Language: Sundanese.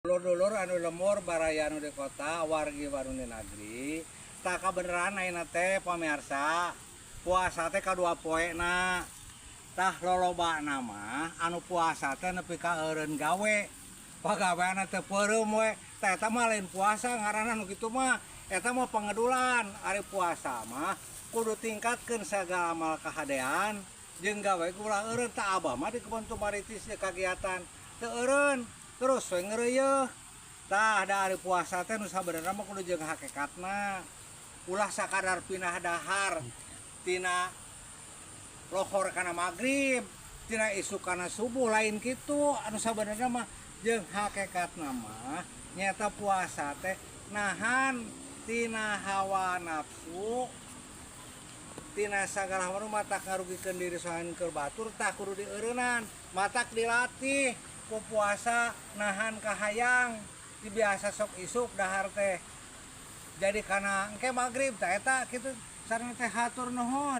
Dulur-dulur anu lemur baraya anu di kota wargi anu di nagri tak beneran ayeuna teh pamirsa puasa teh kadua poena tah lolobana mah anu puasa teh nepi ka eureun gawe pagaweana teh peureum we tah eta mah lain puasa ngaranna nu kitu mah eta mah pangedulan ari puasa mah kudu tingkatkeun sagala amal kahadean jeung gawe ulah eureun tah abah mah di kebon tumaritis kagiatan teu eureun terus we ngeureuyeun tah da ari puasa teh nu sabenerna mah kudu jeung hakikatna ulah sakadar pindah dahar tina lohor kana magrib tina isuk kana subuh lain kitu anu sabenerna mah jeung hakikatna mah nyata puasa teh nahan tina hawa nafsu tina sagala hal matak ngarugikeun diri soalna keur batur tah kudu dieureunnan matak dilatih ku puasa nahan kahayang biasa sok isuk dahar teh jadi kana engke magrib tah eta kitu sareng teh hatur nuhun